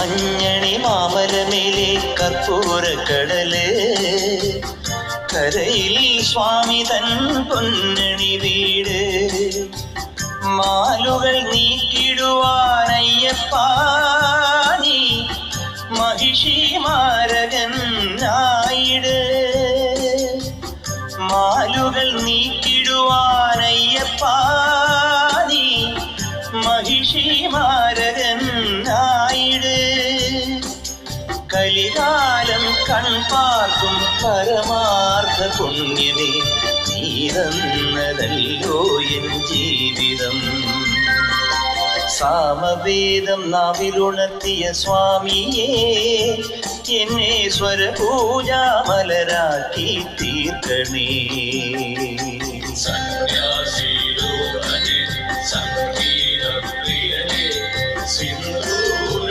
മഞ്ഞണി മാമലമേലെ കർപ്പൂരക്കടല് കരയിൽ സ്വാമി തൻ പൊന്നണി വീട് മാലുകൾ നീക്കിടുവാനയ്യപ്പ നീ മഹിഷി മാരകൻ ആയിട് മാലുകൾ നീക്കിടുവാനയ്യപ്പ നീ മഹിഷി മാരകൻ ആയിട് കലികാലം കൺപാർക്കും പരമാർത്ഥ പുണ്യമേ നീതന്നതല്ലോ എൻ ജീവിതം സാമവേദം നാവിലുണർത്തിയ സ്വാമിയേ എന്നെ സ്വരപൂജാമലരാക്കി തീർക്കണേ.